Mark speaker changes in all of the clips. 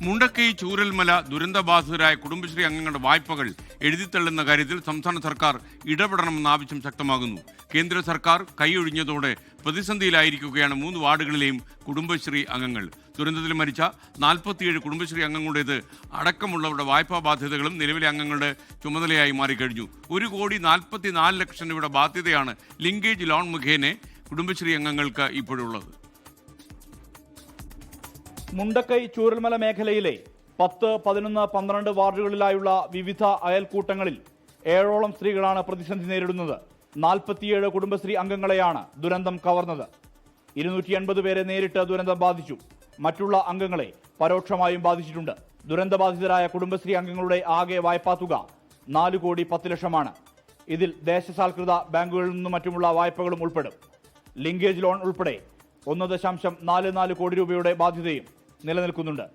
Speaker 1: മുണ്ടക്കൈ ചൂരൽമല ദുരന്തബാധിതരായ കുടുംബശ്രീ അംഗങ്ങളുടെ വായ്പകൾ എഴുതിത്തള്ളുന്ന കാര്യത്തിൽ സംസ്ഥാന സർക്കാർ ഇടപെടണമെന്ന ആവശ്യം ശക്തമാകുന്നു. കേന്ദ്ര സർക്കാർ കൈയൊഴിഞ്ഞതോടെ പ്രതിസന്ധിയിലായിരിക്കുകയാണ് 3 വാർഡുകളിലെയും കുടുംബശ്രീ അംഗങ്ങൾ. ദുരന്തത്തിൽ മരിച്ച 47 കുടുംബശ്രീ അംഗങ്ങളുടേത് അടക്കമുള്ളവരുടെ വായ്പാ ബാധ്യതകളും നിലവിലെ അംഗങ്ങളുടെ ചുമതലയായി മാറിക്കഴിഞ്ഞു. 1,44 ലക്ഷം രൂപയുടെ ബാധ്യതയാണ് ലിങ്കേജ് ലോൺ മുഖേന കുടുംബശ്രീ അംഗങ്ങൾക്ക് ഇപ്പോഴുള്ളത്.
Speaker 2: മുണ്ടക്കൈ ചൂരൽമല മേഖലയിലെ 10, 11, 12 വാർഡുകളിലായുള്ള വിവിധ അയൽക്കൂട്ടങ്ങളിൽ 7ഓളം സ്ത്രീകളാണ് പ്രതിസന്ധി നേരിടുന്നത്. 47 കുടുംബശ്രീ അംഗങ്ങളെയാണ് ദുരന്തം കവർന്നത്. 280 പേരെ നേരിട്ട് ദുരന്തം ബാധിച്ചു. മറ്റുള്ള അംഗങ്ങളെ പരോക്ഷമായും ബാധിച്ചിട്ടുണ്ട്. ദുരന്തബാധിതരായ കുടുംബശ്രീ അംഗങ്ങളുടെ ആകെ വായ്പാ തുക 4,10,00,000 ഇതിൽ ദേശസാൽകൃത ബാങ്കുകളിൽ നിന്നും മറ്റുമുള്ള വായ്പകളും ഉൾപ്പെടും. ലിങ്കേജ് ലോൺ ഉൾപ്പെടെ 1.44 കോടി രൂപയുടെ ബാധ്യതയും നിലനിൽക്കുന്നുണ്ട്.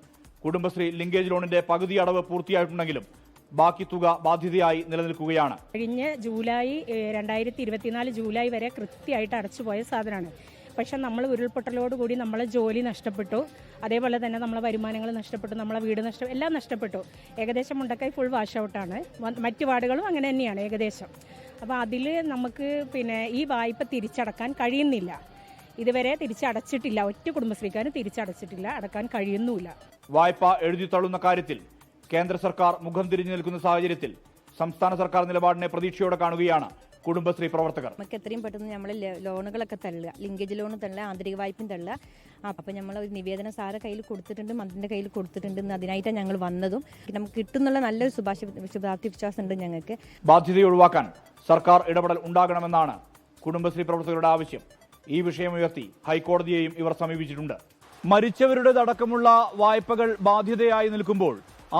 Speaker 2: കുടുംബശ്രീ ലിങ്കേജ് ലോണിന്റെ പകുതി അടവ് പൂർത്തിയായിട്ടുണ്ടെങ്കിലും ബാക്കി തുക ബാധ്യതയായി നിലനിൽക്കുകയാണ്.
Speaker 3: കഴിഞ്ഞ 2024 ജൂലൈ വരെ കൃത്യമായിട്ട് അടച്ചുപോയ സാധനമാണ്. പക്ഷെ നമ്മൾ ഉരുൾപൊട്ടലോടുകൂടി നമ്മളെ ജോലി നഷ്ടപ്പെട്ടു, അതേപോലെ തന്നെ നമ്മളെ വരുമാനങ്ങൾ നഷ്ടപ്പെട്ടു, നമ്മളെ വീട് എല്ലാം നഷ്ടപ്പെട്ടു. ഏകദേശം മുണ്ടക്കൈ ഫുൾ വാഷ് ഔട്ടാണ്. മറ്റു വാർഡുകളും അങ്ങനെ തന്നെയാണ് ഏകദേശം. അപ്പോൾ അതിൽ നമുക്ക് ഈ വായ്പ തിരിച്ചടക്കാൻ കഴിയുന്നില്ല. ഇതുവരെ തിരിച്ചടച്ചിട്ടില്ല. ഒറ്റ കുടുംബശ്രീക്കാരും തിരിച്ചടച്ചിട്ടില്ല, അടക്കാൻ കഴിയുന്നുമില്ല.
Speaker 2: വായ്പ എഴുതിത്തള്ളുന്ന കാര്യത്തിൽ കേന്ദ്ര സർക്കാർ മുഖം തിരിഞ്ഞു നിൽക്കുന്ന സാഹചര്യത്തിൽ സംസ്ഥാന സർക്കാർ നിലപാടിനെ പ്രതീക്ഷയോടെ കാണുകയാണ് കുടുംബശ്രീ പ്രവർത്തകർ.
Speaker 4: നമുക്ക് എത്രയും പെട്ടെന്ന് നമ്മൾ ലോണുകളൊക്കെ തള്ളുക, ലിങ്കേജ് ലോൺ തള്ളുക, ആന്തരിക വായ്പയും തള്ളുക. അപ്പം നമ്മൾ ഒരു നിവേദനം സാറെ കയ്യിൽ കൊടുത്തിട്ടുണ്ട്, മന്ത്രിൻ്റെ കയ്യിൽ കൊടുത്തിട്ടുണ്ട്. അതിനായിട്ടാണ് ഞങ്ങൾ വന്നതും. നമുക്ക് കിട്ടുന്നുള്ള നല്ലൊരു ശുഭാപ്തി വിശ്വാസമുണ്ട് ഞങ്ങൾക്ക്.
Speaker 2: ബാധ്യത ഒഴിവാക്കാൻ സർക്കാർ ഇടപെടൽ ഉണ്ടാകണമെന്നാണ് കുടുംബശ്രീ പ്രവർത്തകരുടെ ആവശ്യം. ഈ വിഷയമുയർത്തി ഹൈക്കോടതിയെയും ഇവർ സമീപിച്ചിട്ടുണ്ട്. മരിച്ചവരുടേതടക്കമുള്ള വായ്പകൾ ബാധ്യതയായി നിൽക്കുമ്പോൾ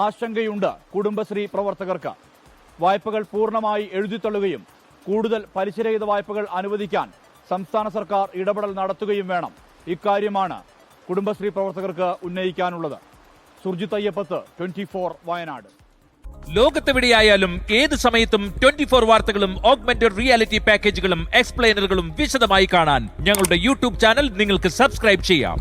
Speaker 2: ആശങ്കയുണ്ട് കുടുംബശ്രീ പ്രവർത്തകർക്ക്. വായ്പകൾ പൂർണ്ണമായി എഴുതിത്തള്ളുകയും കൂടുതൽ പലിശരഹിത വായ്പകൾ അനുവദിക്കാൻ സംസ്ഥാന സർക്കാർ ഇടപെടൽ നടത്തുകയും വേണം. ഇക്കാര്യമാണ് കുടുംബശ്രീ പ്രവർത്തകർക്ക് ഉന്നയിക്കാനുള്ളത്. സുർജിത് അയ്യപ്പത്ത്, 24 വയനാട്.
Speaker 5: ലോകത്തെവിടെയായാലും ഏത് സമയത്തും 24 വാർത്തകളും ഓഗ്മെന്റഡ് റിയാലിറ്റി പാക്കേജുകളും എക്സ്പ്ലെയിനറുകളും വിശദമായി കാണാൻ ഞങ്ങളുടെ യൂട്യൂബ് ചാനൽ നിങ്ങൾക്ക് സബ്സ്ക്രൈബ് ചെയ്യാം.